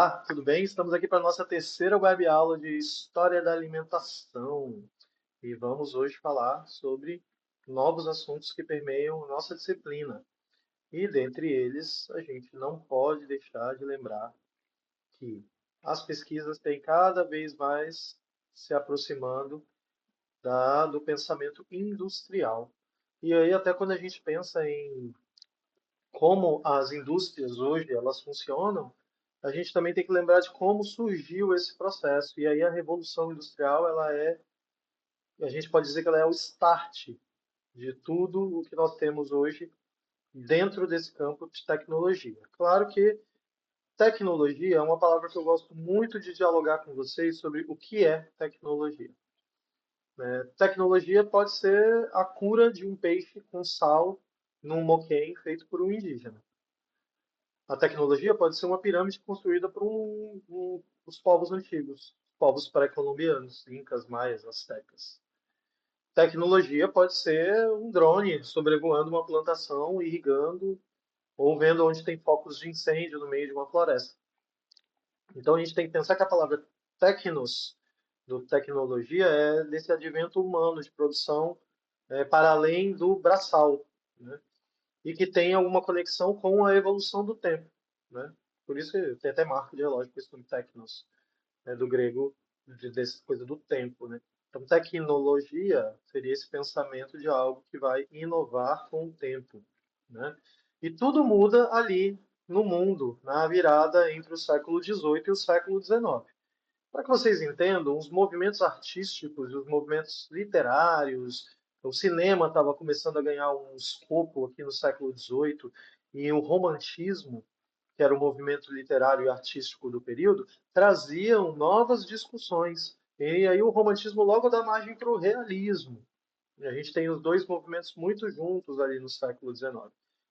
Olá, tudo bem? Estamos aqui para a nossa terceira web aula de História da Alimentação e vamos hoje falar sobre novos assuntos que permeiam nossa disciplina. E dentre eles, a gente não pode deixar de lembrar que as pesquisas têm cada vez mais se aproximando do pensamento industrial. E aí, até quando a gente pensa em como as indústrias hoje elas funcionam, a gente também tem que lembrar de como surgiu esse processo. E aí a revolução industrial, a gente pode dizer que ela é o start de tudo o que nós temos hoje dentro desse campo de tecnologia. Claro que tecnologia é uma palavra que eu gosto muito de dialogar com vocês sobre o que é tecnologia. Tecnologia pode ser a cura de um peixe com sal num moquém feito por um indígena. A tecnologia pode ser uma pirâmide construída por os povos antigos, povos pré-colombianos, incas, maias, astecas. Tecnologia pode ser um drone sobrevoando uma plantação, irrigando, ou vendo onde tem focos de incêndio no meio de uma floresta. Então a gente tem que pensar que a palavra tecnos, do tecnologia, é desse advento humano de produção para além do braçal, né? E que tem alguma conexão com a evolução do tempo, né? Por isso que tem até marca de relógio com esse nome Teknos, né, do grego, dessa coisa do tempo, né? Então, tecnologia seria esse pensamento de algo que vai inovar com o tempo, né? E tudo muda ali no mundo, na virada entre o século XVIII e o século XIX. Para que vocês entendam, os movimentos artísticos, os movimentos literários, o cinema estava começando a ganhar um escopo aqui no século XVIII, e o romantismo, que era o movimento literário e artístico do período, traziam novas discussões. E aí o romantismo logo dá margem para o realismo. E a gente tem os dois movimentos muito juntos ali no século XIX.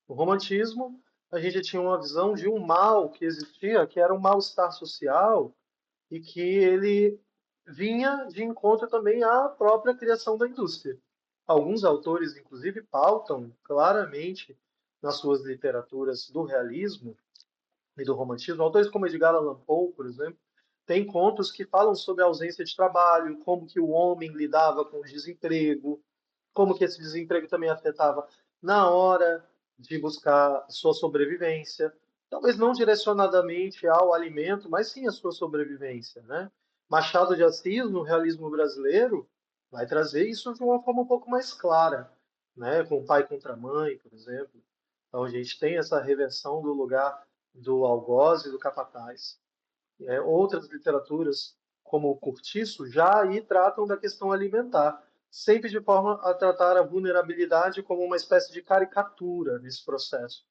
No romantismo, a gente tinha uma visão de um mal que existia, que era um mal-estar social, e que ele vinha de encontro também à própria criação da indústria. Alguns autores, inclusive, pautam claramente nas suas literaturas do realismo e do romantismo, autores como Edgar Allan Poe, por exemplo, têm contos que falam sobre a ausência de trabalho, como que o homem lidava com o desemprego, como que esse desemprego também afetava na hora de buscar sua sobrevivência, talvez não direcionadamente ao alimento, mas sim à sua sobrevivência, né? Machado de Assis, no realismo brasileiro, vai trazer isso de uma forma um pouco mais clara, né? Com o pai contra a mãe, por exemplo. Então a gente tem essa reversão do lugar do algoz e do capataz. Outras literaturas, como o Curtiço, já aí tratam da questão alimentar, sempre de forma a tratar a vulnerabilidade como uma espécie de caricatura nesse processo,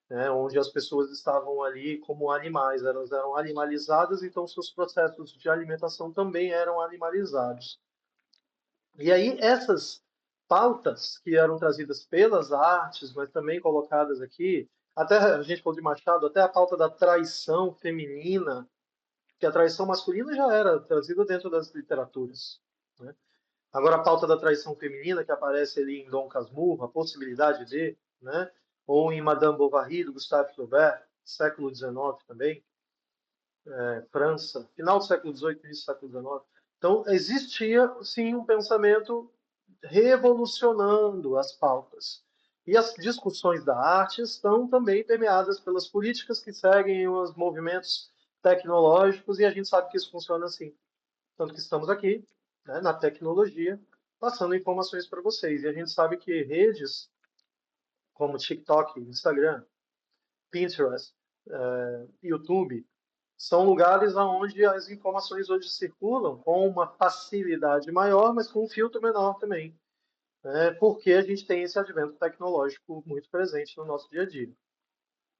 né, onde as pessoas estavam ali como animais, elas eram animalizadas, então seus processos de alimentação também eram animalizados. E aí essas pautas que eram trazidas pelas artes, mas também colocadas aqui, até a gente falou de Machado, até a pauta da traição feminina, que a traição masculina já era trazida dentro das literaturas, né? Agora a pauta da traição feminina que aparece ali em Dom Casmurro, a possibilidade de, né? Ou em Madame Bovary, do Gustave Flaubert, século XIX também, França, final do século XVIII, início do século XIX. Então existia sim um pensamento revolucionando as pautas. E as discussões da arte estão também permeadas pelas políticas que seguem os movimentos tecnológicos, e a gente sabe que isso funciona assim. Tanto que estamos aqui, né, na tecnologia, passando informações para vocês. E a gente sabe que redes como TikTok, Instagram, Pinterest, YouTube, são lugares onde as informações hoje circulam com uma facilidade maior, mas com um filtro menor também, né, porque a gente tem esse advento tecnológico muito presente no nosso dia a dia.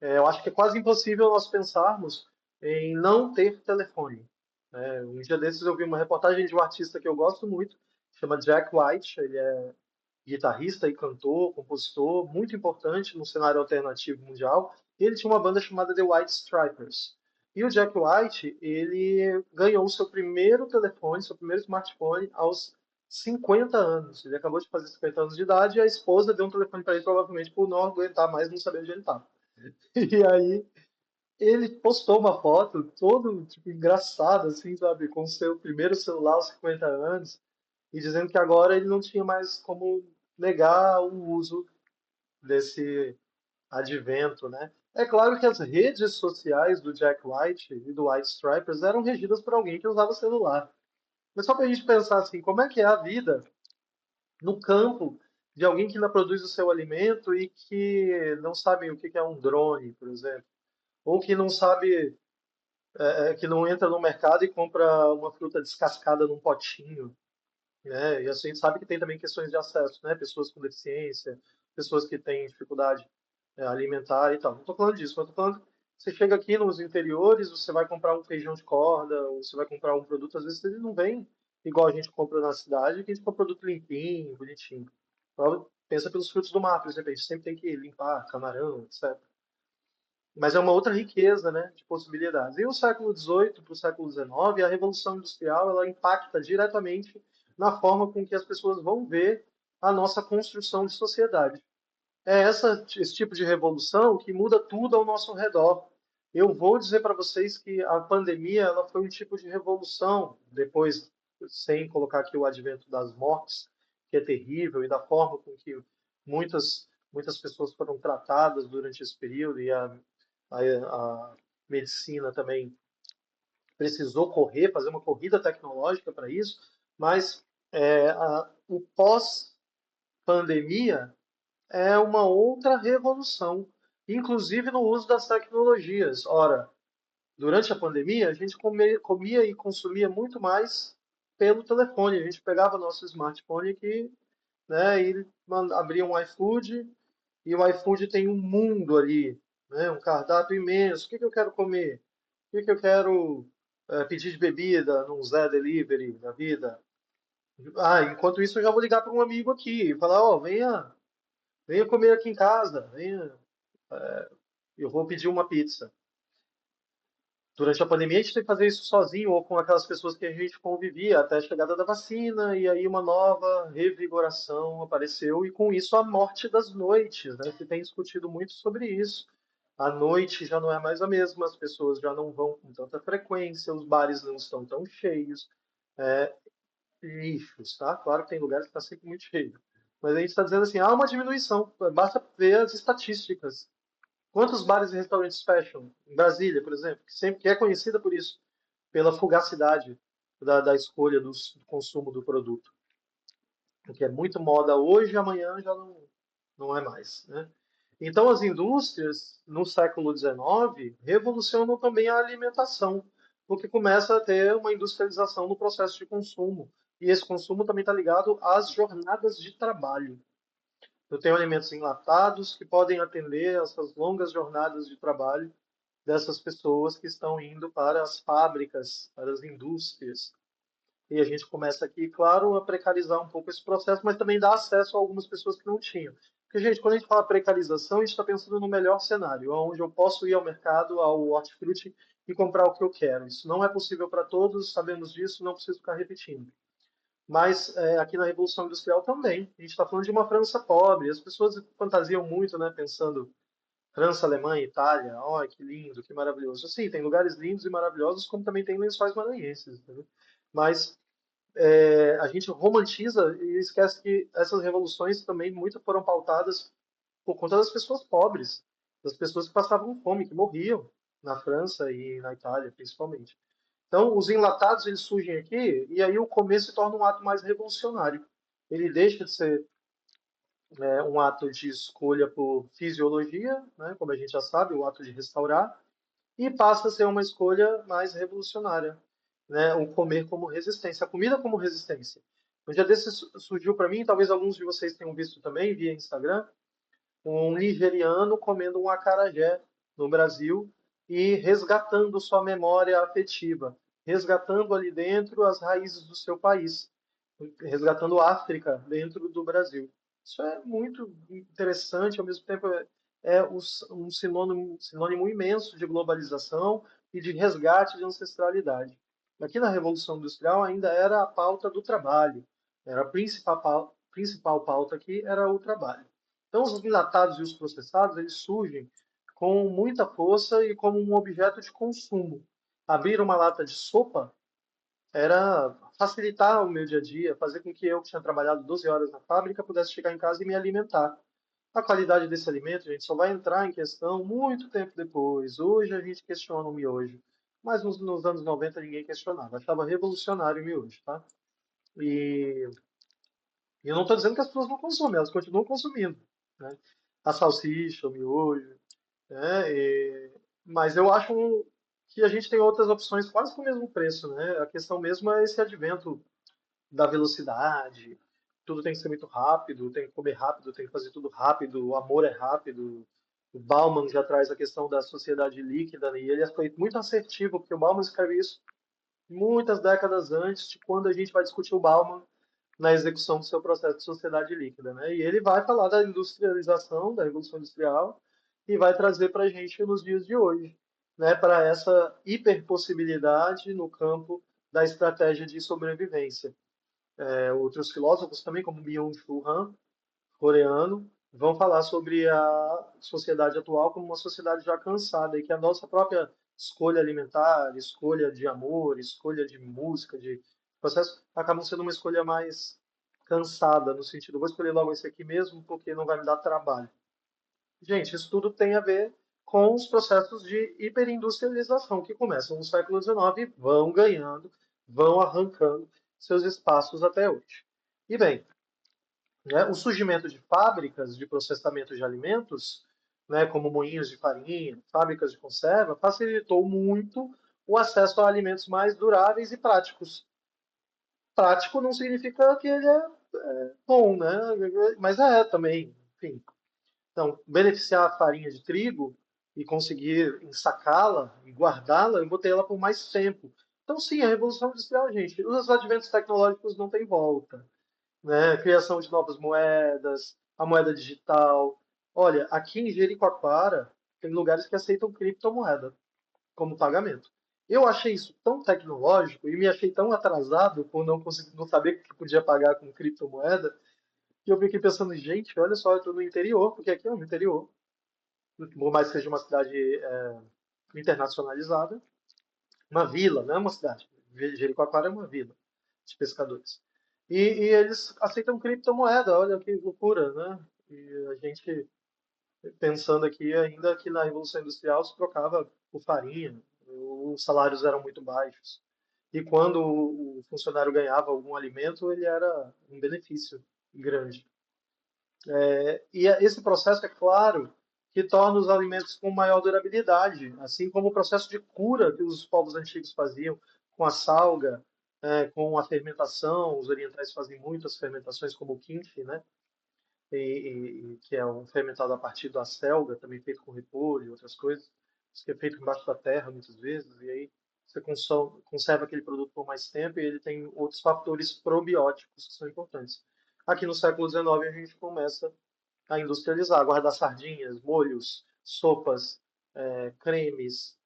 Eu acho que é quase impossível nós pensarmos em não ter telefone, né? Um dia desses eu vi uma reportagem de um artista que eu gosto muito, chama Jack White. Ele é guitarrista e cantor, compositor, muito importante no cenário alternativo mundial. E ele tinha uma banda chamada The White Stripers. E o Jack White, ele ganhou o seu primeiro telefone, seu primeiro smartphone aos 50 anos. Ele acabou de fazer 50 anos de idade e a esposa deu um telefone para ele, provavelmente por não aguentar mais, não saber onde ele estava. E aí Ele postou uma foto todo, tipo, engraçado, assim, sabe, com o seu primeiro celular aos 50 anos, e dizendo que agora ele não tinha mais como negar o uso desse advento, né? É claro que as redes sociais do Jack White e do White Stripers eram regidas por alguém que usava celular. Mas só para a gente pensar assim, como é que é a vida no campo de alguém que ainda produz o seu alimento e que não sabe o que é um drone, por exemplo, ou que não sabe, que não entra no mercado e compra uma fruta descascada num potinho, né? E assim, a gente sabe que tem também questões de acesso, né? Pessoas com deficiência, pessoas que têm dificuldade alimentar e tal. Não estou falando disso, mas estou falando que você chega aqui nos interiores, você vai comprar um feijão de corda, ou você vai comprar um produto, às vezes ele não vem igual a gente compra na cidade, que a gente compra produto limpinho, bonitinho. Então, pensa pelos frutos do mar, por exemplo, a gente sempre tem que limpar camarão, etc. Mas é uma outra riqueza, né, de possibilidades. E o século XVIII para o século XIX, a Revolução Industrial, ela impacta diretamente na forma com que as pessoas vão ver a nossa construção de sociedade. É esse tipo de revolução que muda tudo ao nosso redor. Eu vou dizer para vocês que a pandemia ela foi um tipo de revolução, depois, sem colocar aqui o advento das mortes, que é terrível, e da forma com que muitas pessoas foram tratadas durante esse período, e a medicina também precisou correr, fazer uma corrida tecnológica para isso, mas o pós-pandemia é uma outra revolução, inclusive no uso das tecnologias. Ora, durante a pandemia, a gente comia e consumia muito mais pelo telefone. A gente pegava nosso smartphone aqui, né, e abria um iFood, e o iFood tem um mundo ali, né, um cardápio imenso. O que que eu quero comer? O que que eu quero pedir de bebida num Zé Delivery da vida? Ah, enquanto isso eu já vou ligar para um amigo aqui e falar, ó, venha comer aqui em casa, venha, eu vou pedir uma pizza. Durante a pandemia, a gente teve que fazer isso sozinho ou com aquelas pessoas que a gente convivia até a chegada da vacina, e aí uma nova revigoração apareceu, e com isso a morte das noites, né? Se tem discutido muito sobre isso. A noite já não é mais a mesma, as pessoas já não vão com tanta frequência, os bares não estão tão cheios, é, lixos, tá? Claro que tem lugares que está sempre muito cheio. Mas a gente está dizendo assim, há uma diminuição, basta ver as estatísticas. Quantos bares e restaurantes fecham? Em Brasília, por exemplo, que é conhecida por isso, pela fugacidade da escolha do consumo do produto. O que é muito moda hoje, amanhã já não é mais, né? Então, as indústrias, no século XIX, revolucionam também a alimentação, porque começa a ter uma industrialização no processo de consumo. E esse consumo também está ligado às jornadas de trabalho. Eu tenho alimentos enlatados que podem atender essas longas jornadas de trabalho dessas pessoas que estão indo para as fábricas, para as indústrias. E a gente começa aqui, claro, a precarizar um pouco esse processo, mas também dá acesso a algumas pessoas que não tinham. Porque, gente, quando a gente fala precarização, a gente está pensando no melhor cenário, onde eu posso ir ao mercado, ao hortifruti e comprar o que eu quero. Isso não é possível para todos, sabemos disso, não preciso ficar repetindo. Mas aqui na Revolução Industrial também. A gente está falando de uma França pobre. As pessoas fantasiam muito, né, pensando França, Alemanha, Itália, oh, que lindo, que maravilhoso. Sim, tem lugares lindos e maravilhosos, como também tem lençóis maranhenses, entendeu? Mas a gente romantiza e esquece que essas revoluções também muito foram pautadas por conta das pessoas pobres, das pessoas que passavam fome, que morriam na França e na Itália, principalmente. Então, os enlatados eles surgem aqui e aí o comer se torna um ato mais revolucionário. Ele deixa de ser um ato de escolha por fisiologia, né, como a gente já sabe, o ato de restaurar, e passa a ser uma escolha mais revolucionária, né, o comer como resistência, a comida como resistência. Um dia desses surgiu para mim, talvez alguns de vocês tenham visto também via Instagram, um nigeriano comendo um acarajé no Brasil e resgatando sua memória afetiva, resgatando ali dentro as raízes do seu país, resgatando a África dentro do Brasil. Isso é muito interessante, ao mesmo tempo um sinônimo imenso de globalização e de resgate de ancestralidade. Aqui na Revolução Industrial ainda era a pauta do trabalho, era a principal pauta aqui era o trabalho. Então, os enlatados e os processados, eles surgem com muita força e como um objeto de consumo. Abrir uma lata de sopa era facilitar o meu dia a dia, fazer com que eu, que tinha trabalhado 12 horas na fábrica, pudesse chegar em casa e me alimentar. A qualidade desse alimento, gente, só vai entrar em questão muito tempo depois. Hoje a gente questiona o miojo, mas nos anos 90 ninguém questionava. Achava revolucionário o miojo, tá? E, e eu não estou dizendo que as pessoas não consomem, elas continuam consumindo, né? A salsicha, o miojo, né? Mas eu acho que a gente tem outras opções quase com o mesmo preço, né? A questão mesmo é esse advento da velocidade, tudo tem que ser muito rápido, tem que comer rápido, tem que fazer tudo rápido, o amor é rápido. O Bauman já traz a questão da sociedade líquida, né, e ele foi muito assertivo, porque o Bauman escreve isso muitas décadas antes de quando a gente vai discutir o Bauman na execução do seu processo de sociedade líquida, né? E ele vai falar da industrialização, da revolução industrial, e vai trazer para a gente nos dias de hoje, né? Para essa hiperpossibilidade no campo da estratégia de sobrevivência. Outros filósofos também, como Byung-Chul Han, coreano, vão falar sobre a sociedade atual como uma sociedade já cansada e que a nossa própria escolha alimentar, escolha de amor, escolha de música, de processo, acabam sendo uma escolha mais cansada, no sentido, vou escolher logo esse aqui mesmo porque não vai me dar trabalho. Gente, isso tudo tem a ver com os processos de hiperindustrialização que começam no século XIX e vão ganhando, vão arrancando seus espaços até hoje. E bem, né, o surgimento de fábricas de processamento de alimentos, né, como moinhos de farinha, fábricas de conserva, facilitou muito o acesso a alimentos mais duráveis e práticos. Prático não significa que ele é bom, né? Mas é também, enfim. Então, beneficiar a farinha de trigo e conseguir ensacá-la e guardá-la, eu botei ela por mais tempo. Então, sim, a Revolução Industrial, gente, os adventos tecnológicos não têm volta, né? Criação de novas moedas, a moeda digital. Olha, aqui em Jericoacoara tem lugares que aceitam criptomoeda como pagamento. Eu achei isso tão tecnológico e me achei tão atrasado por não conseguir, não saber que podia pagar com criptomoeda, que eu fiquei pensando, gente, olha só, eu estou no interior, porque aqui é no interior, por mais que seja uma cidade internacionalizada, uma vila, não é uma cidade. Jericoacoara é uma vila de pescadores. E eles aceitam criptomoeda, olha que loucura, né? E a gente pensando aqui ainda que na Revolução Industrial se trocava por farinha, os salários eram muito baixos. E quando o funcionário ganhava algum alimento, ele era um benefício grande. E esse processo, é claro, que torna os alimentos com maior durabilidade, assim como o processo de cura que os povos antigos faziam com a salga, com a fermentação. Os orientais fazem muitas fermentações, como o kimchi, né? Que é um fermentado a partir da selga, também feito com repolho e outras coisas. Isso que é feito embaixo da terra, muitas vezes, e aí você conserva aquele produto por mais tempo e ele tem outros fatores probióticos que são importantes. Aqui no século XIX a gente começa a industrializar, guardar sardinhas, molhos, sopas, cremes,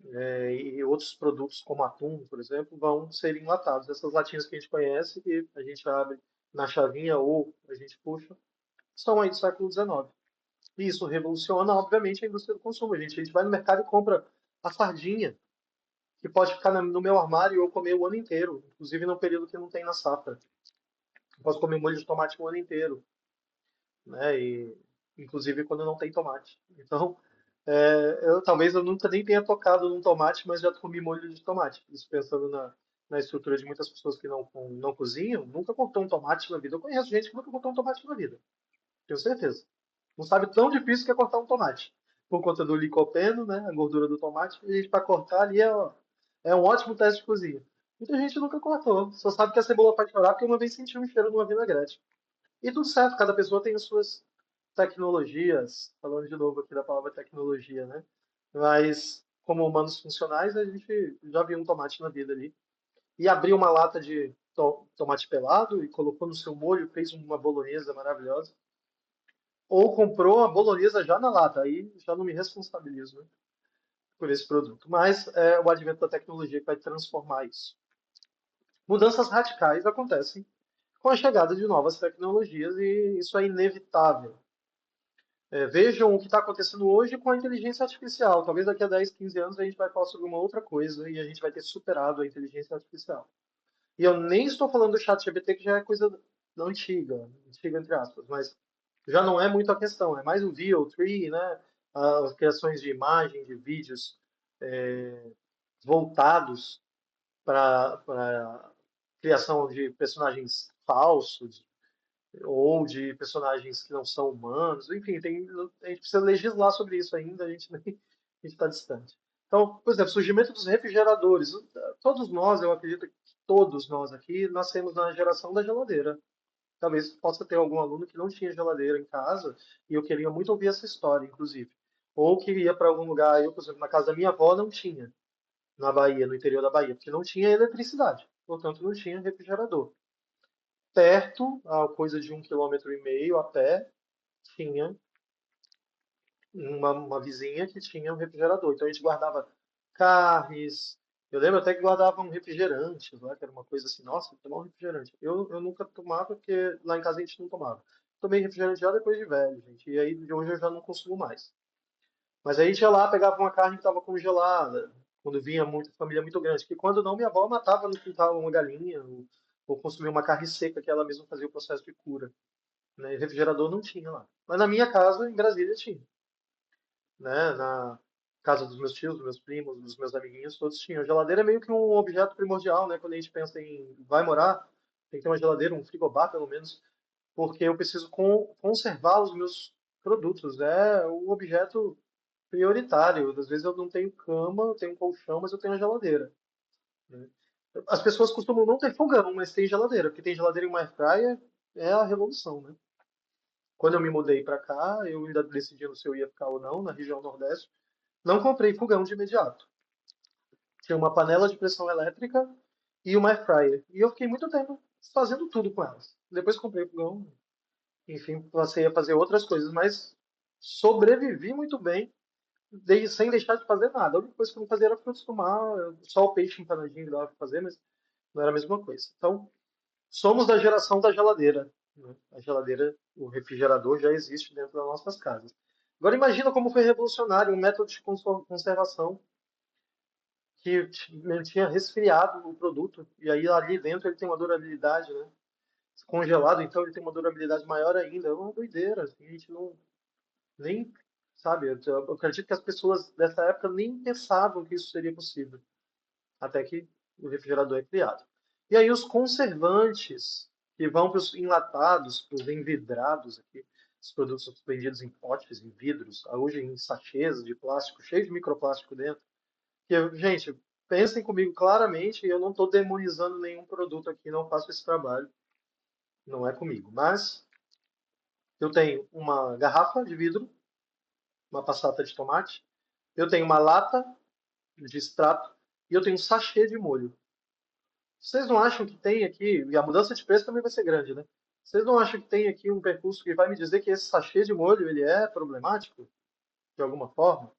e outros produtos como atum, por exemplo, vão ser enlatados. Essas latinhas que a gente conhece, que a gente abre na chavinha ou a gente puxa, são aí do século XIX. E isso revoluciona, obviamente, a indústria do consumo. A gente vai no mercado e compra a sardinha, que pode ficar no meu armário e eu comer o ano inteiro, inclusive no período que não tem na safra. Eu posso comer molho de tomate o ano inteiro, né? E inclusive quando não tem tomate. Então, talvez eu nunca nem tenha tocado num tomate, mas já comi molho de tomate. Isso pensando na estrutura de muitas pessoas que não cozinham, nunca cortou um tomate na vida. Eu conheço gente que nunca cortou um tomate na vida, tenho certeza. Não sabe tão difícil que é cortar um tomate. Por conta do licopeno, né, a gordura do tomate, a gente para cortar ali é um ótimo teste de cozinha. Muita gente nunca cortou, só sabe que a cebola pode chorar porque uma vez sentiu um cheiro de uma vinagrete. E tudo certo, cada pessoa tem as suas tecnologias, falando de novo aqui da palavra tecnologia, né? Mas, como humanos funcionais, a gente já viu um tomate na vida ali. E abriu uma lata de tomate pelado e colocou no seu molho, fez uma bolonhesa maravilhosa. Ou comprou a bolonhesa já na lata, aí já não me responsabilizo, né, por esse produto. Mas é o advento da tecnologia que vai transformar isso. Mudanças radicais acontecem com a chegada de novas tecnologias e isso é inevitável. Vejam o que está acontecendo hoje com a inteligência artificial. Talvez daqui a 10, 15 anos a gente vai falar sobre uma outra coisa e a gente vai ter superado a inteligência artificial. E eu nem estou falando do chat GPT, que já é coisa antiga, antiga entre aspas, mas já não é muito a questão, é mais o VO3, né? As criações de imagem, de vídeos voltados para criação de personagens falsos ou de personagens que não são humanos, enfim, a gente precisa legislar sobre isso ainda, a gente está distante. Então, por exemplo, surgimento dos refrigeradores. Todos nós, eu acredito que todos nós aqui, nascemos na geração da geladeira. Talvez possa ter algum aluno que não tinha geladeira em casa, e eu queria muito ouvir essa história, inclusive. Ou que ia para algum lugar, eu, por exemplo, na casa da minha avó não tinha, na Bahia, no interior da Bahia, porque não tinha eletricidade, portanto não tinha refrigerador. Perto, a coisa de 1,5 km a pé, tinha uma vizinha que tinha um refrigerador. Então a gente guardava carnes. Eu lembro até que guardava um refrigerante, lá, que era uma coisa assim, nossa, vou tomar um refrigerante. Eu nunca tomava, porque lá em casa a gente não tomava. Tomei refrigerante já depois de velho, gente. E aí de hoje eu já não consumo mais. Mas aí a gente ia lá, pegava uma carne que estava congelada, quando vinha muita família muito grande. Que quando não, minha avó matava no quintal uma galinha, ou consumia uma carne seca que ela mesma fazia o processo de cura. Né? E refrigerador não tinha lá. Mas na minha casa, em Brasília, tinha. Né? Na casa dos meus tios, dos meus primos, dos meus amiguinhos, todos tinham. A geladeira é meio que um objeto primordial, né? Quando a gente pensa em vai morar, tem que ter uma geladeira, um frigobar pelo menos, porque eu preciso conservar os meus produtos. É o objeto prioritário. Às vezes eu não tenho cama, eu tenho um colchão, mas eu tenho a geladeira. Né? As pessoas costumam não ter fogão, mas tem geladeira, porque tem geladeira em uma airfryer, é a revolução, né? Quando eu me mudei para cá, eu ainda decidindo se eu ia ficar ou não na região Nordeste, não comprei fogão de imediato. Tinha uma panela de pressão elétrica e uma air fryer. E eu fiquei muito tempo fazendo tudo com elas. Depois comprei o fogão, enfim, passei a fazer outras coisas, mas sobrevivi muito bem, sem deixar de fazer nada. A única coisa que eu não fazia era frutos do mar, só o peixe empanadinho que dava para fazer, mas não era a mesma coisa. Então, somos da geração da geladeira. Né? A geladeira, o refrigerador já existe dentro das nossas casas. Agora imagina como foi revolucionário um método de conservação que mantinha resfriado o produto. E aí ali dentro ele tem uma durabilidade, né? Congelado, então ele tem uma durabilidade maior ainda. É uma doideira. Assim, a gente não nem sabe. Eu acredito que as pessoas dessa época nem pensavam que isso seria possível. Até que o refrigerador é criado. E aí os conservantes que vão para os enlatados, para os envidrados aqui, os produtos vendidos em potes, em vidros, hoje em sachês de plástico, cheio de microplástico dentro. Que, gente, pensem comigo claramente, eu não estou demonizando nenhum produto aqui, não faço esse trabalho, não é comigo. Mas eu tenho uma garrafa de vidro, uma passata de tomate, eu tenho uma lata de extrato e eu tenho um sachê de molho. Vocês não acham que tem aqui, e a mudança de preço também vai ser grande, né? Vocês não acham que tem aqui um percurso que vai me dizer que esse sachê de molho ele é problemático, de alguma forma?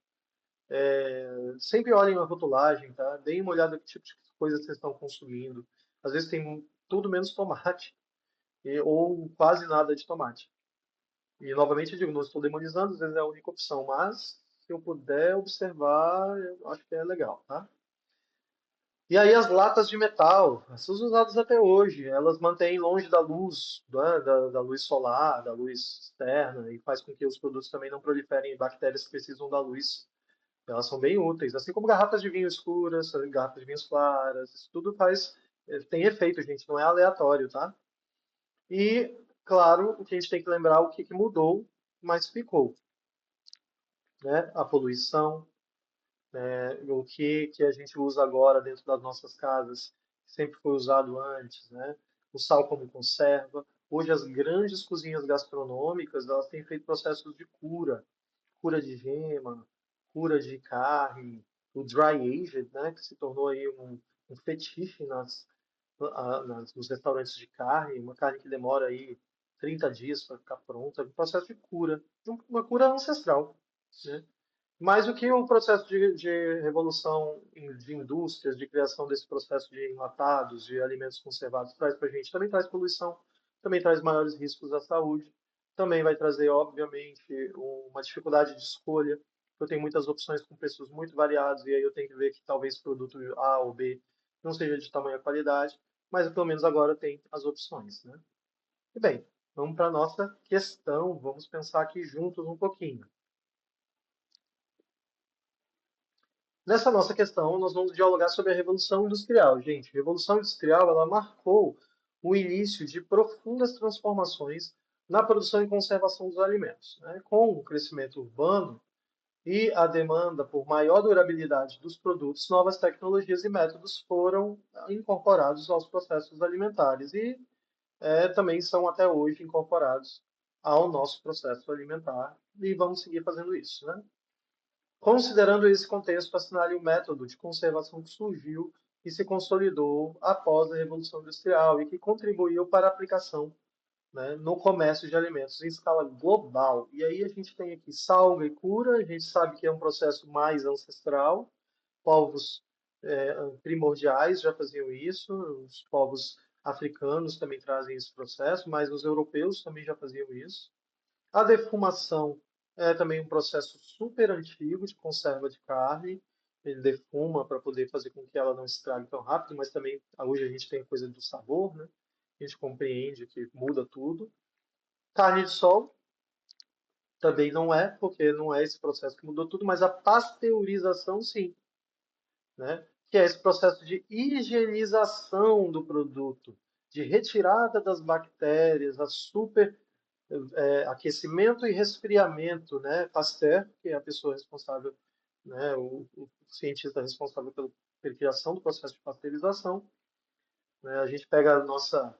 Sempre olhem a rotulagem, tá? Deem uma olhada no que tipo de coisa vocês estão consumindo. Às vezes tem tudo menos tomate, ou quase nada de tomate. E novamente eu digo, não estou demonizando, às vezes é a única opção, mas se eu puder observar, eu acho que é legal, tá? E aí as latas de metal, essas usadas até hoje, elas mantêm longe da luz, né, da luz solar, da luz externa, e faz com que os produtos também não proliferem bactérias que precisam da luz. Elas são bem úteis, assim como garrafas de vinho escuras, garrafas de vinhos claras, isso tudo faz, tem efeito, gente, não é aleatório, tá? E, claro, o que a gente tem que lembrar, o que mudou, mas ficou, né? A poluição, o que a gente usa agora dentro das nossas casas, sempre foi usado antes, né? O sal como conserva. Hoje as grandes cozinhas gastronômicas, elas têm feito processos de cura, cura de gema, cura de carne, o dry aged, né, que se tornou aí um fetiche nos restaurantes de carne, uma carne que demora aí 30 dias para ficar pronta, um processo de cura, uma cura ancestral, né? Mais do que o processo de revolução de indústrias, de criação desse processo de enlatados, de alimentos conservados, traz para a gente, também traz poluição, também traz maiores riscos à saúde. Também vai trazer, obviamente, uma dificuldade de escolha. Eu tenho muitas opções com preços muito variados, e aí eu tenho que ver que talvez o produto A ou B não seja de tamanha qualidade, mas pelo menos agora tem as opções, né? E bem, vamos para a nossa questão, vamos pensar aqui juntos um pouquinho. Nessa nossa questão, nós vamos dialogar sobre a Revolução Industrial. Gente, a Revolução Industrial, ela marcou o início de profundas transformações na produção e conservação dos alimentos, né? Com o crescimento urbano e a demanda por maior durabilidade dos produtos, novas tecnologias e métodos foram incorporados aos processos alimentares e também são até hoje incorporados ao nosso processo alimentar e vamos seguir fazendo isso, né? Considerando esse contexto, assinale o método de conservação que surgiu e se consolidou após a Revolução Industrial e que contribuiu para a aplicação, né, no comércio de alimentos em escala global. E aí a gente tem aqui salga e cura, a gente sabe que é um processo mais ancestral, povos primordiais já faziam isso, os povos africanos também trazem esse processo, mas os europeus também já faziam isso. A defumação é também um processo super antigo de conserva de carne. Ele defuma para poder fazer com que ela não estrague tão rápido, mas também hoje a gente tem a coisa do sabor, né? A gente compreende que muda tudo. Carne de sol também não é, porque não é esse processo que mudou tudo, mas a pasteurização sim, né? Que é esse processo de higienização do produto, de retirada das bactérias, a super aquecimento e resfriamento, né? Pasteur, que é a pessoa responsável, né? O cientista responsável pela criação do processo de pasteurização, né? A gente pega a nossa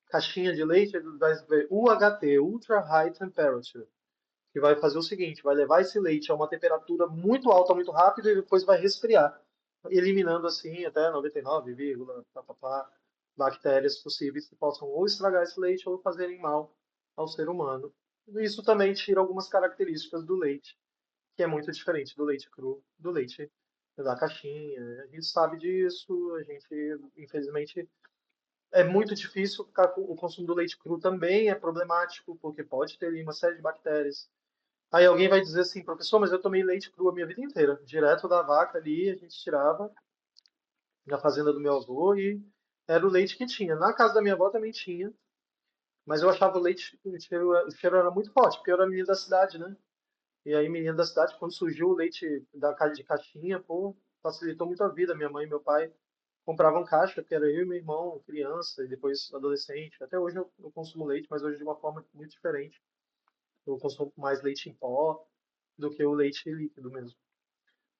caixinha de leite, ele vai ver UHT, Ultra High Temperature, que vai fazer o seguinte, vai levar esse leite a uma temperatura muito alta, muito rápido, e depois vai resfriar, eliminando assim até 99, papapá, bactérias possíveis que possam ou estragar esse leite ou fazerem mal ao ser humano. Isso também tira algumas características do leite, que é muito diferente do leite cru, do leite da caixinha. A gente sabe disso, a gente, infelizmente, é muito difícil ficar com o consumo do leite cru também é problemático, porque pode ter ali uma série de bactérias. Aí alguém vai dizer assim, professor, mas eu tomei leite cru a minha vida inteira. Direto da vaca ali, a gente tirava na fazenda do meu avô e era o leite que tinha. Na casa da minha avó também tinha, mas eu achava o cheiro era muito forte, porque eu era menino da cidade, né? E aí, menino da cidade, quando surgiu o leite de caixinha, pô, facilitou muito a vida. Minha mãe e meu pai compravam caixa, que era eu e meu irmão, criança, e depois adolescente. Até hoje eu consumo leite, mas hoje de uma forma muito diferente. Eu consumo mais leite em pó do que o leite líquido mesmo.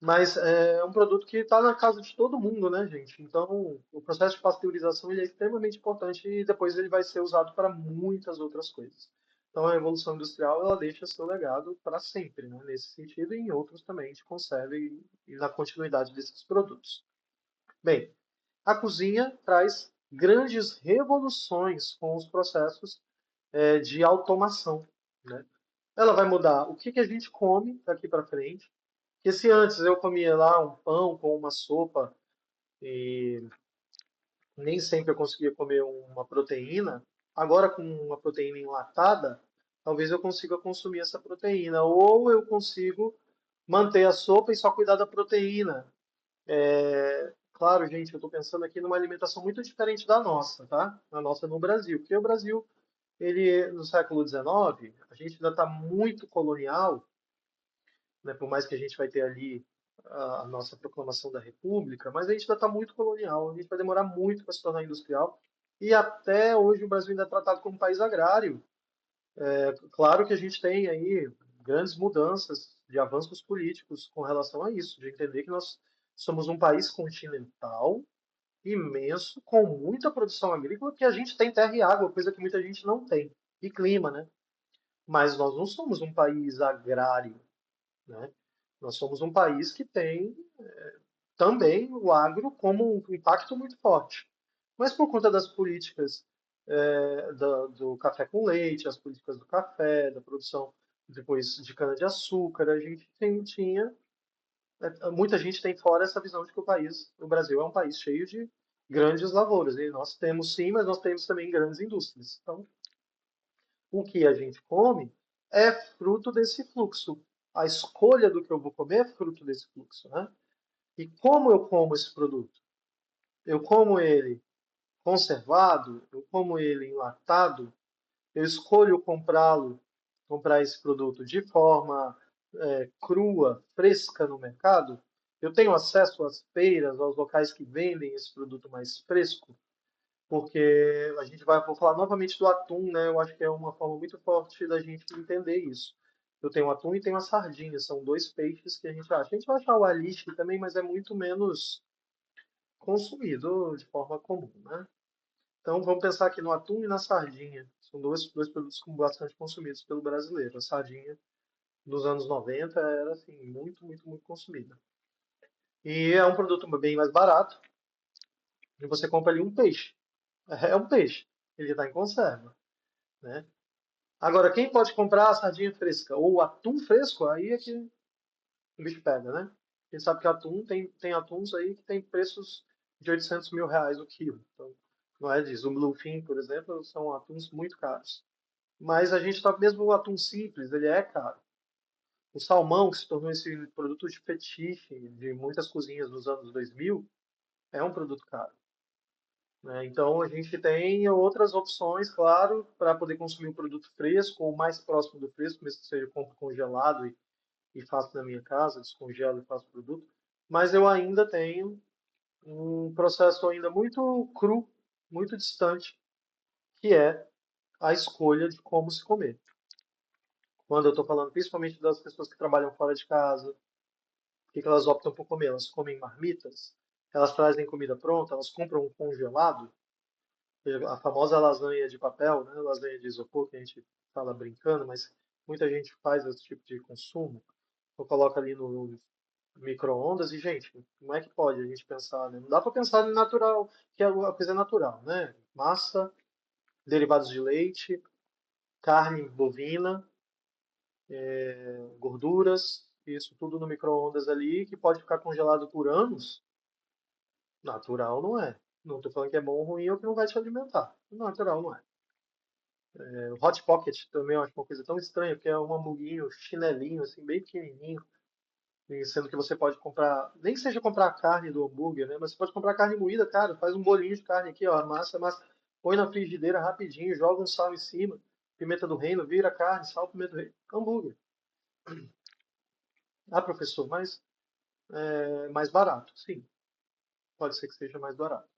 Mas é um produto que está na casa de todo mundo, né, gente? Então, o processo de pasteurização ele é extremamente importante e depois ele vai ser usado para muitas outras coisas. Então, a Revolução Industrial ela deixa seu legado para sempre, né, nesse sentido e em outros também de conserva e na continuidade desses produtos. Bem, a cozinha traz grandes revoluções com os processos de automação, né? Ela vai mudar o que que a gente come daqui para frente, que se antes eu comia lá um pão com uma sopa e nem sempre eu conseguia comer uma proteína, agora com uma proteína enlatada, talvez eu consiga consumir essa proteína. Ou eu consigo manter a sopa e só cuidar da proteína. Claro, gente, eu estou pensando aqui numa alimentação muito diferente da nossa, tá? A nossa no Brasil. Porque o Brasil, ele, no século XIX, a gente ainda está muito colonial, né, por mais que a gente vai ter ali a nossa proclamação da República, mas a gente ainda está muito colonial, a gente vai demorar muito para se tornar industrial, e até hoje o Brasil ainda é tratado como um país agrário. Claro que a gente tem aí grandes mudanças de avanços políticos com relação a isso, de entender que nós somos um país continental, imenso, com muita produção agrícola, que a gente tem terra e água, coisa que muita gente não tem, e clima, né? Mas nós não somos um país agrário, né? Nós somos um país que tem também o agro como um impacto muito forte. Mas por conta das políticas do café com leite, as políticas do café, da produção depois de cana-de-açúcar, a gente tinha, muita gente tem fora essa visão de que o Brasil é um país cheio de grandes lavouras. E nós temos sim, mas nós temos também grandes indústrias. Então, o que a gente come é fruto desse fluxo. A escolha do que eu vou comer é fruto desse fluxo, né? E como eu como esse produto? Eu como ele conservado, eu como ele enlatado, eu escolho comprar esse produto de forma crua, fresca no mercado. Eu tenho acesso às feiras, aos locais que vendem esse produto mais fresco, porque a gente vai, vou falar novamente do atum, né? Eu acho que é uma forma muito forte da gente entender isso. Eu tenho atum e tenho a sardinha, são dois peixes que a gente acha. A gente vai achar o alixe também, mas é muito menos consumido de forma comum, né? Então vamos pensar aqui no atum e na sardinha. São dois produtos bastante consumidos pelo brasileiro. A sardinha nos anos 90 era assim, muito consumida. E é um produto bem mais barato. E você compra ali um peixe. É um peixe. Ele está em conserva, né? Agora, quem pode comprar a sardinha fresca ou o atum fresco, aí é que o bicho pega, né? A gente sabe que atum tem atuns aí que tem preços de 800 mil reais o quilo. Então, não é disso. O Bluefin, por exemplo, são atuns muito caros. Mas a gente está, mesmo o atum simples, ele é caro. O salmão, que se tornou esse produto de fetiche de muitas cozinhas dos anos 2000, é um produto caro, né? Então a gente tem outras opções, claro, para poder consumir um produto fresco ou mais próximo do fresco, mesmo que seja compro congelado e faço na minha casa, descongelo e faço o produto. Mas eu ainda tenho um processo ainda muito cru, muito distante, que é a escolha de como se comer. Quando eu estou falando principalmente das pessoas que trabalham fora de casa, o que que elas optam por comer? Elas comem marmitas, elas trazem comida pronta, elas compram um congelado, a famosa lasanha de papel, né? Lasanha de isopor, que a gente fala brincando, mas muita gente faz esse tipo de consumo, ou coloca ali no micro-ondas e, gente, como é que pode a gente pensar, né? Não dá para pensar em natural, que é uma coisa natural, né? Massa, derivados de leite, carne bovina, gorduras, isso tudo no micro-ondas ali, que pode ficar congelado por anos, natural não é. Não estou falando que é bom ou ruim ou que não vai te alimentar. Natural não é. O Hot Pocket também eu acho uma coisa tão estranha, porque é um hamburguinho, chinelinho, assim, bem pequenininho. E sendo que você pode comprar, nem que seja comprar a carne do hambúrguer, né? Mas você pode comprar carne moída, cara. Faz um bolinho de carne aqui, ó, massa, põe na frigideira rapidinho, joga um sal em cima, pimenta do reino, vira a carne, sal, pimenta do reino, hambúrguer. Ah, professor, mas é mais barato. Sim, pode ser que seja mais barato,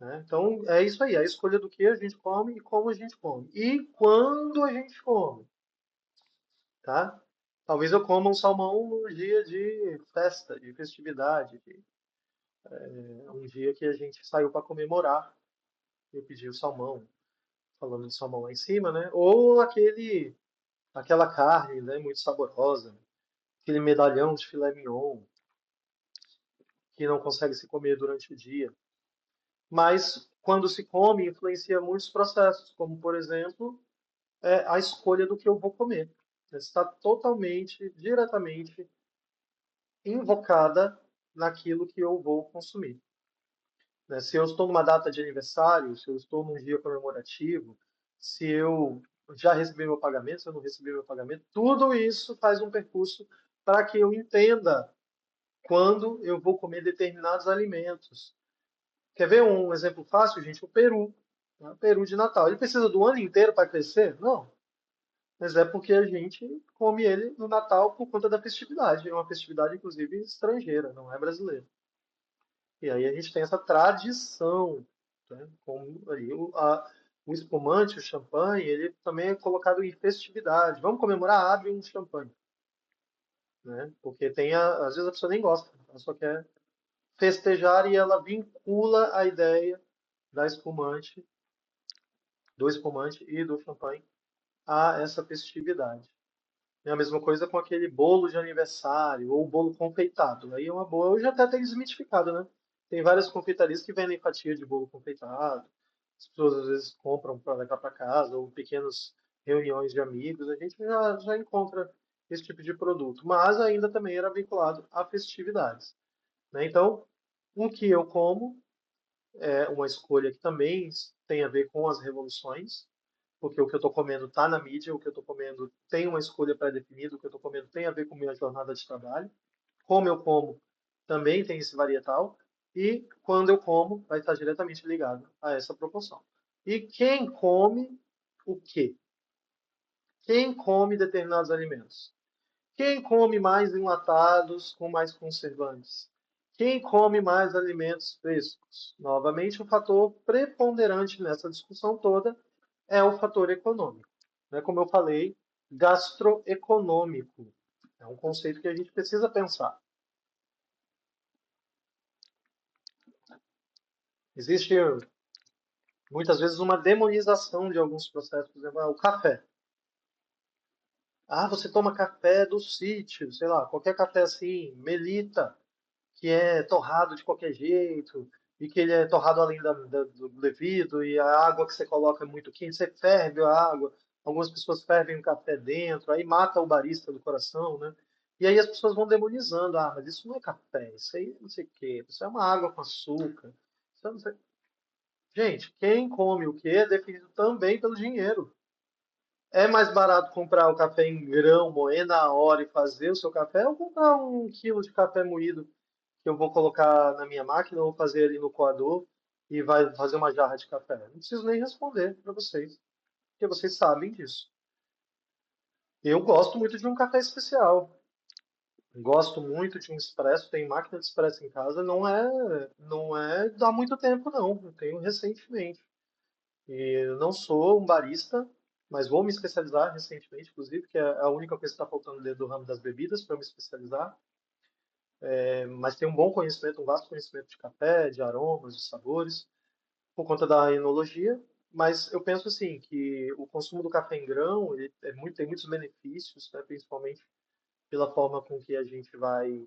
né? Então é isso aí, a escolha do que a gente come e como a gente come. E quando a gente come, tá? Talvez eu coma um salmão num dia de festa, de festividade, um dia que a gente saiu para comemorar. Eu pedi o salmão, falando de salmão lá em cima, né? Ou aquela carne, né, muito saborosa, aquele medalhão de filé mignon que não consegue se comer durante o dia. Mas quando se come, influencia muitos processos, como por exemplo, a escolha do que eu vou comer. Está totalmente, diretamente invocada naquilo que eu vou consumir, né? Se eu estou numa data de aniversário, se eu estou num dia comemorativo, se eu já recebi meu pagamento, se eu não recebi meu pagamento, tudo isso faz um percurso para que eu entenda quando eu vou comer determinados alimentos. Quer ver um exemplo fácil, gente? O peru, né? O peru de Natal. Ele precisa do ano inteiro para crescer? Não. Mas é porque a gente come ele no Natal por conta da festividade. É uma festividade, inclusive, estrangeira, não é brasileira. E aí a gente tem essa tradição, né? Como aí o espumante, o champanhe, ele também é colocado em festividade. Vamos comemorar, abre um champanhe, né? Porque às vezes a pessoa nem gosta, ela só quer festejar e ela vincula a ideia da espumante, do espumante e do champanhe a essa festividade. É a mesma coisa com aquele bolo de aniversário ou bolo confeitado. Aí é uma boa. Hoje até tem desmitificado, né? Tem várias confeitarias que vendem fatia de bolo confeitado. As pessoas às vezes compram para levar para casa ou pequenas reuniões de amigos. A gente já encontra esse tipo de produto. Mas ainda também era vinculado a festividades, né? Então, o que eu como é uma escolha que também tem a ver com as revoluções. porque o que eu estou comendo está na mídia, o que eu estou comendo tem uma escolha pré-definida, o que eu estou comendo tem a ver com minha jornada de trabalho. Como eu como também tem esse varietal, e quando eu como vai estar diretamente ligado a essa proporção. E quem come o quê? Quem come determinados alimentos? Quem come mais enlatados com mais conservantes? Quem come mais alimentos frescos? Novamente, o fator preponderante nessa discussão toda é o fator econômico. Né? Como eu falei, gastroeconômico. É um conceito que a gente precisa pensar. Existe muitas vezes uma demonização de alguns processos, por exemplo, o café. Ah, você toma café do sítio, sei lá, qualquer café assim, melita, que é torrado de qualquer jeito, e que ele é torrado além do devido, e a água que você coloca é muito quente, você ferve a água, algumas pessoas fervem o café dentro, aí mata o barista do coração, né? E aí as pessoas vão demonizando, ah, mas isso não é café, isso aí não sei o quê, isso é uma água com açúcar. Isso é não sei... Gente, quem come o que é definido também pelo dinheiro. É mais barato comprar o café em grão, moer na hora e fazer o seu café, ou comprar 1 quilo de café moído que eu vou colocar na minha máquina, ou fazer ali no coador e vai fazer uma jarra de café? Não preciso nem responder para vocês, porque vocês sabem disso. Eu gosto muito de um café especial. Gosto muito de um expresso, tenho máquina de expresso em casa, não é há muito tempo não, eu tenho recentemente. E eu não sou um barista, mas vou me especializar recentemente, inclusive, que é a única coisa que está faltando dentro do ramo das bebidas para me especializar. Mas tenho um bom conhecimento, um vasto conhecimento de café, de aromas, de sabores, por conta da enologia. Mas eu penso assim que o consumo do café em grão ele tem muitos benefícios, né, principalmente pela forma com que a gente vai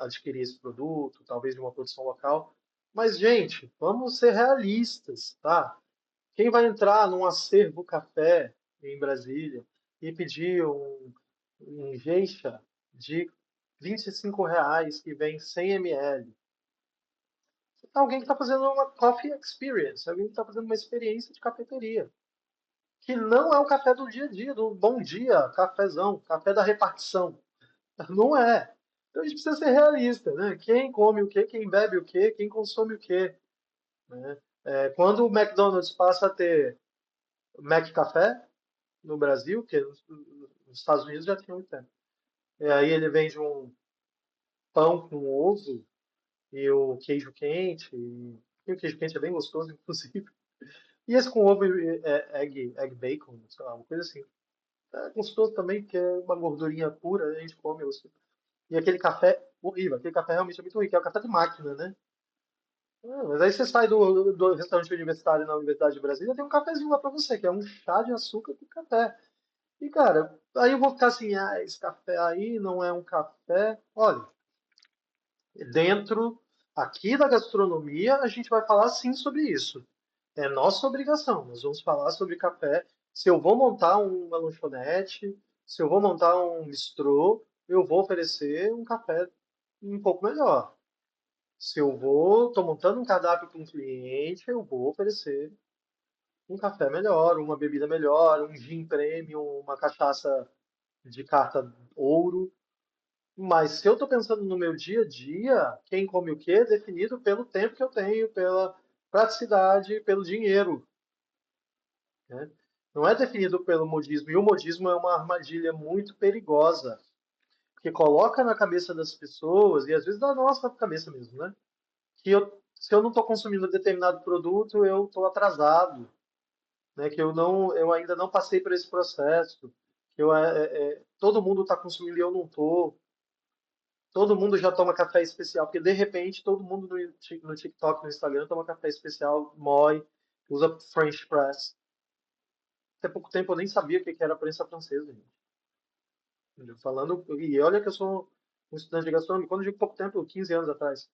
adquirir esse produto, talvez de uma produção local. Mas, gente, vamos ser realistas, tá? Quem vai entrar num acervo café em Brasília e pedir um geisha de R$ 25 que vem 100 ml? Alguém que está fazendo uma coffee experience, alguém que está fazendo uma experiência de cafeteria, que não é o café do dia a dia, do bom dia, cafezão, café da repartição. Não é. Então a gente precisa ser realista, né? Quem come o quê, quem bebe o quê, quem consome o quê, né? Quando o McDonald's passa a ter Mac Café, no Brasil, que nos Estados Unidos já tinha muito tempo. E aí ele vende um pão com ovo e o queijo quente. E o queijo quente é bem gostoso, inclusive. E esse com ovo e egg bacon, sei lá, uma coisa assim. É gostoso também, porque é uma gordurinha pura, a gente come. E aquele café horrível, aquele café realmente é muito ruim, que é o café de máquina, né? Mas aí você sai do restaurante universitário na Universidade de Brasília, tem um cafezinho lá pra você, que é um chá de açúcar com café. E, cara, aí eu vou ficar assim, ah, esse café aí não é um café. Olha, dentro aqui da gastronomia, a gente vai falar sim sobre isso. É nossa obrigação. Nós vamos falar sobre café. Se eu vou montar uma lanchonete, se eu vou montar um bistrô, eu vou oferecer um café um pouco melhor. Se eu estou montando um cardápio para um cliente, eu vou oferecer um café melhor, uma bebida melhor, um gin premium, uma cachaça de carta ouro. Mas se eu estou pensando no meu dia a dia, quem come o quê é definido pelo tempo que eu tenho, pela praticidade, pelo dinheiro, né? Não é definido pelo modismo. E o modismo é uma armadilha muito perigosa, que coloca na cabeça das pessoas, e às vezes na nossa cabeça mesmo, né? Que se eu não estou consumindo determinado produto, eu estou atrasado, né? Que eu ainda não passei por esse processo, que todo mundo está consumindo e eu não estou. Todo mundo já toma café especial, porque de repente todo mundo no TikTok, no Instagram, toma café especial, moe, usa French press. Até pouco tempo eu nem sabia o que era prensa francesa, gente. Falando, e olha que eu sou um estudante de gastronomia, quando eu digo pouco tempo, 15 anos atrás.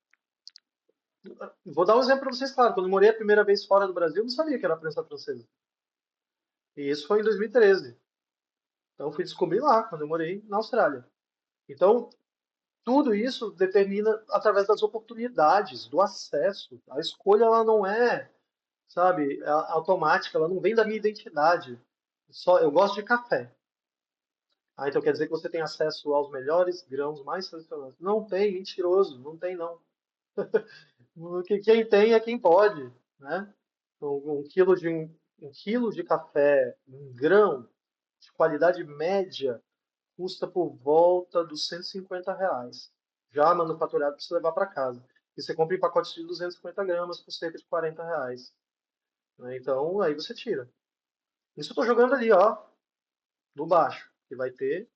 Vou dar um exemplo para vocês, claro. Quando eu morei a primeira vez fora do Brasil, eu não sabia que era prensa francesa. E isso foi em 2013. Então eu fui descobrir lá, quando eu morei na Austrália. Então, tudo isso determina através das oportunidades, do acesso. A escolha ela não é, sabe, automática, ela não vem da minha identidade. Só, eu gosto de café. Ah, então quer dizer que você tem acesso aos melhores grãos mais selecionados. Não tem, mentiroso, não tem não. Quem tem é quem pode, né? Um quilo de café, um grão de qualidade média, custa por volta dos R$ 150. Já manufaturado para você levar para casa. E você compra em pacotes de 250 gramas por cerca de R$ 40, né? Então, aí você tira. Isso eu tô jogando ali, ó, no baixo, que vai ter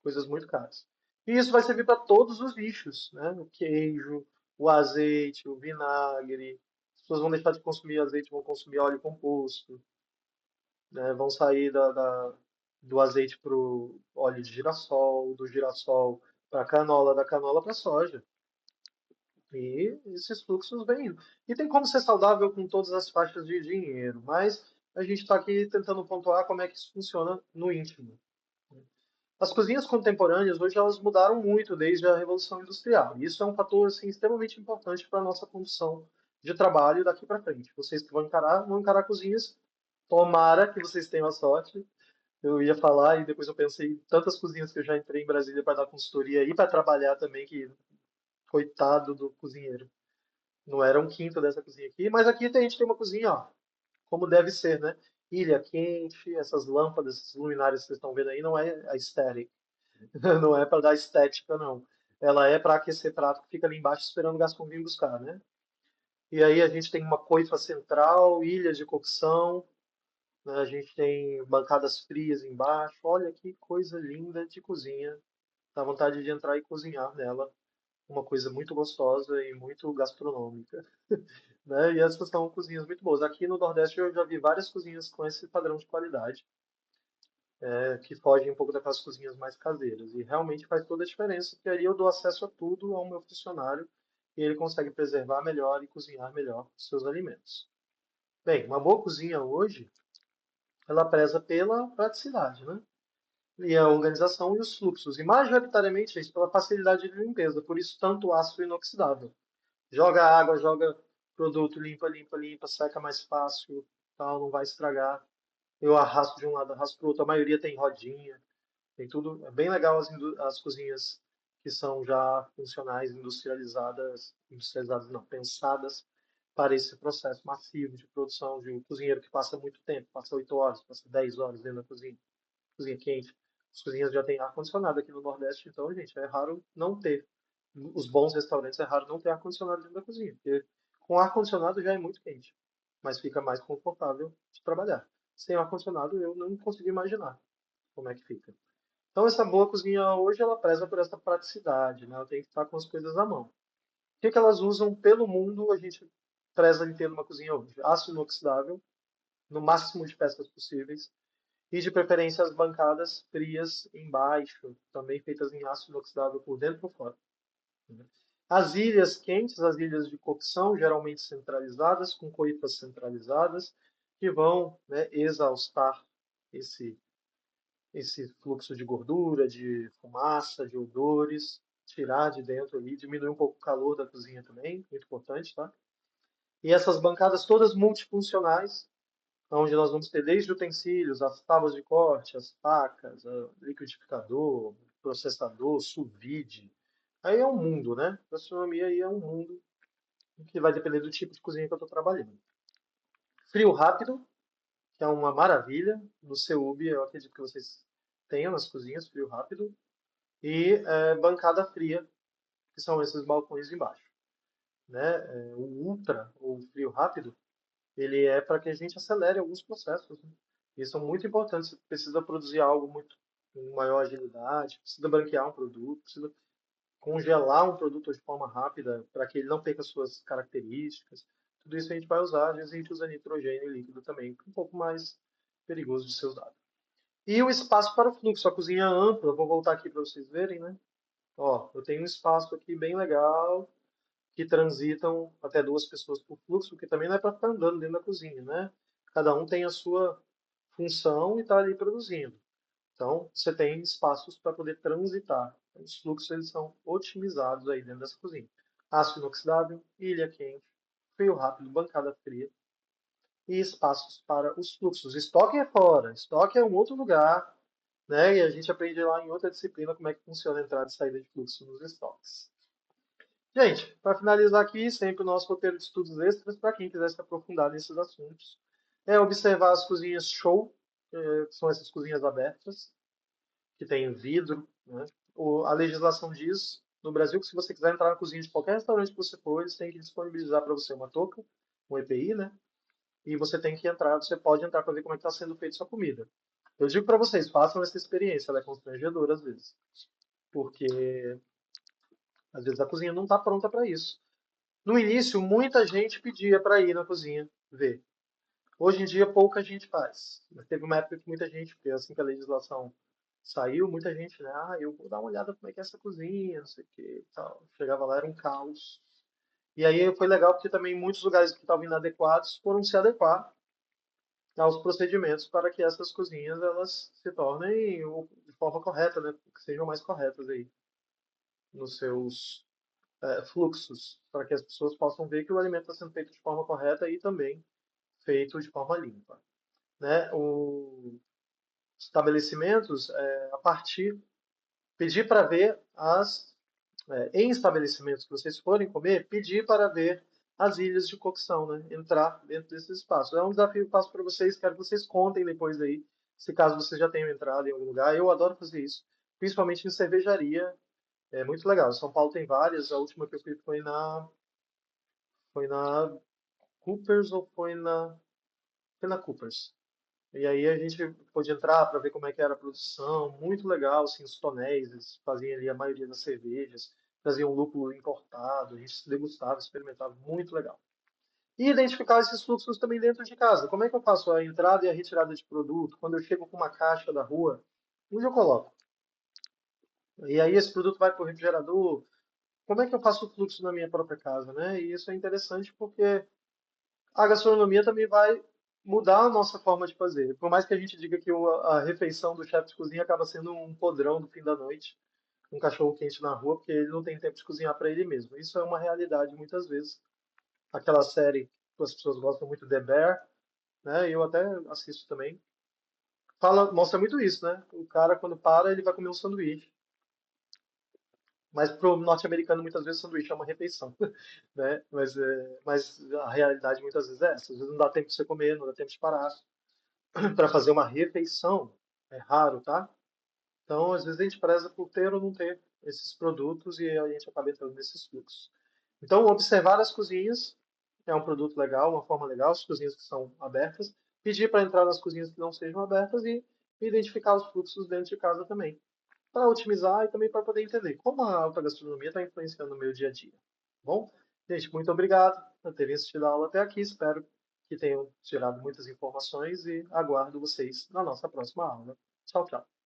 coisas muito caras. E isso vai servir para todos os lixos, né? O queijo, o azeite, o vinagre. As pessoas vão deixar de consumir azeite, vão consumir óleo composto, né? Vão sair do azeite para o óleo de girassol, do girassol para canola, da canola para soja. E esses fluxos vêm indo. E tem como ser saudável com todas as faixas de dinheiro, mas a gente está aqui tentando pontuar como é que isso funciona no íntimo. As cozinhas contemporâneas hoje elas mudaram muito desde a Revolução Industrial. E isso é um fator assim, extremamente importante para a nossa condição de trabalho daqui para frente. Vocês que vão encarar cozinhas, tomara que vocês tenham a sorte. Eu ia falar e depois eu pensei em tantas cozinhas que eu já entrei em Brasília para dar consultoria e para trabalhar também, que coitado do cozinheiro. Não era um quinto dessa cozinha aqui, mas aqui a gente tem uma cozinha, ó, como deve ser, né? Ilha quente, essas lâmpadas, esses luminários que vocês estão vendo aí, não é a aesthetic. Não é para dar estética, não. Ela é para aquecer prato que fica ali embaixo esperando o garçom vir buscar, né? E aí a gente tem uma coifa central, ilhas de cocção, né? A gente tem bancadas frias embaixo. Olha que coisa linda de cozinha. Dá vontade de entrar e cozinhar nela. Uma coisa muito gostosa e muito gastronômica, né? E essas são cozinhas muito boas. Aqui no Nordeste eu já vi várias cozinhas com esse padrão de qualidade, que fogem um pouco daquelas cozinhas mais caseiras. E realmente faz toda a diferença, porque aí eu dou acesso a tudo ao meu funcionário e ele consegue preservar melhor e cozinhar melhor os seus alimentos. Bem, uma boa cozinha hoje, ela preza pela praticidade, né? E a organização e os fluxos. E majoritariamente, gente, pela facilidade de limpeza. Por isso, tanto aço inoxidável. Joga água, joga produto, limpa, limpa, limpa, seca mais fácil, tal, não vai estragar. Eu arrasto de um lado, arrasto para o outro. A maioria tem rodinha. Tem tudo, é bem legal as cozinhas que são já funcionais, industrializadas não, pensadas para esse processo massivo de produção de um cozinheiro que passa muito tempo, passa 8 horas, passa 10 horas dentro da cozinha, cozinha quente. As cozinhas já têm ar-condicionado aqui no Nordeste, então, gente, é raro não ter. Os bons restaurantes é raro não ter ar-condicionado dentro da cozinha, porque com ar-condicionado já é muito quente, mas fica mais confortável de trabalhar. Sem ar-condicionado eu não consigo imaginar como é que fica. Então, essa boa cozinha hoje, ela preza por essa praticidade, né? Ela tem que estar com as coisas à mão. O que que elas usam pelo mundo, a gente preza em ter numa cozinha hoje? Aço inoxidável, no máximo de peças possíveis, e de preferência as bancadas frias embaixo, também feitas em aço inoxidável por dentro e por fora, né? As ilhas quentes, as ilhas de cocção, geralmente centralizadas, com coifas centralizadas, que vão, né, exaustar esse esse fluxo de gordura, de fumaça, de odores, tirar de dentro ali, diminuir um pouco o calor da cozinha também, muito importante, tá? E essas bancadas todas multifuncionais, onde nós vamos ter desde utensílios, as tábuas de corte, as facas, o liquidificador, processador, sous vide. Aí é um mundo, né? Gastronomia aí é um mundo que vai depender do tipo de cozinha que eu estou trabalhando. Frio rápido, que é uma maravilha. No CEUB, eu acredito que vocês tenham nas cozinhas frio rápido. E bancada fria, que são esses balcões embaixo, né? O ultra, ou frio rápido, ele é para que a gente acelere alguns processos, né? E são muito importantes. Você precisa produzir algo muito com maior agilidade, precisa branquear um produto, precisa congelar um produto de forma rápida para que ele não perca suas características. Tudo isso a gente vai usar. Às vezes a gente usa nitrogênio líquido também, um pouco mais perigoso de ser usado. E o espaço para o fluxo, a cozinha ampla, vou voltar aqui para vocês verem, né? Ó, eu tenho um espaço aqui bem legal que transitam até duas pessoas por fluxo, que também não é para ficar andando dentro da cozinha, né? Cada um tem a sua função e está ali produzindo. Então, você tem espaços para poder transitar. Os fluxos eles são otimizados aí dentro dessa cozinha. Aço inoxidável, ilha quente, frio rápido, bancada fria. e espaços para os fluxos. Estoque é fora, estoque é um outro lugar, né? E a gente aprende lá em outra disciplina como é que funciona a entrada e saída de fluxo nos estoques. Gente, para finalizar aqui, sempre o nosso roteiro de estudos extras, para quem quiser se aprofundar nesses assuntos, é observar as cozinhas show, que são essas cozinhas abertas, que tem vidro, né? A legislação diz no Brasil que se você quiser entrar na cozinha de qualquer restaurante que você for, eles têm que disponibilizar para você uma touca, um EPI, né? E você tem que entrar, você pode entrar para ver como é que está sendo feita sua comida. Eu digo para vocês, façam essa experiência, ela é constrangedora às vezes, porque às vezes a cozinha não está pronta para isso. No início, muita gente pedia para ir na cozinha ver. Hoje em dia, pouca gente faz. Mas teve uma época que muita gente, porque assim que a legislação saiu, muita gente, né? Ah, eu vou dar uma olhada como é que é essa cozinha, não sei o que e tal. Chegava lá, era um caos. E aí foi legal porque também muitos lugares que estavam inadequados foram se adequar aos procedimentos para que essas cozinhas elas se tornem de forma correta, né? Que sejam mais corretas aí nos seus fluxos, para que as pessoas possam ver que o alimento está sendo feito de forma correta e também feito de forma limpa, né? Os estabelecimentos, a partir, pedir para ver em estabelecimentos que vocês forem comer, pedir para ver as ilhas de cocção, né? Entrar dentro desses espaços. É um desafio que eu faço para vocês, quero que vocês contem depois aí, se caso vocês já tenham entrado em algum lugar. Eu adoro fazer isso, principalmente em cervejaria, é muito legal. São Paulo tem várias, a última que eu fui foi na Coopers ou foi na Coopers. E aí a gente pôde entrar para ver como é que era a produção, muito legal, assim, os tonéis, eles faziam ali a maioria das cervejas, traziam lúpulo importado, a gente degustava, experimentava, muito legal. E identificar esses fluxos também dentro de casa. Como é que eu faço a entrada e a retirada de produto? Quando eu chego com uma caixa da rua, onde eu coloco? E aí esse produto vai para o refrigerador. Como é que eu faço o fluxo na minha própria casa, né? E isso é interessante porque a gastronomia também vai mudar a nossa forma de fazer. Por mais que a gente diga que a refeição do chefe de cozinha acaba sendo um podrão do fim da noite, um cachorro quente na rua, porque ele não tem tempo de cozinhar para ele mesmo. Isso é uma realidade muitas vezes. Aquela série que as pessoas gostam muito, The Bear, né? Eu até assisto também. Mostra muito isso, né? O cara quando para, ele vai comer um sanduíche. Mas pro norte-americano muitas vezes sanduíche é uma refeição, né? Mas a realidade muitas vezes é essa. Às vezes não dá tempo de você comer, não dá tempo de parar. Para fazer uma refeição é raro, tá? Então, às vezes a gente preza por ter ou não ter esses produtos e a gente acaba entrando nesses fluxos. Então, observar as cozinhas é um produto legal, uma forma legal, as cozinhas que são abertas. Pedir para entrar nas cozinhas que não sejam abertas e identificar os fluxos dentro de casa também. Para otimizar e também para poder entender como a alta gastronomia está influenciando no meu dia a dia. Bom, gente, muito obrigado por terem assistido a aula até aqui. Espero que tenham tirado muitas informações e aguardo vocês na nossa próxima aula. Tchau, tchau.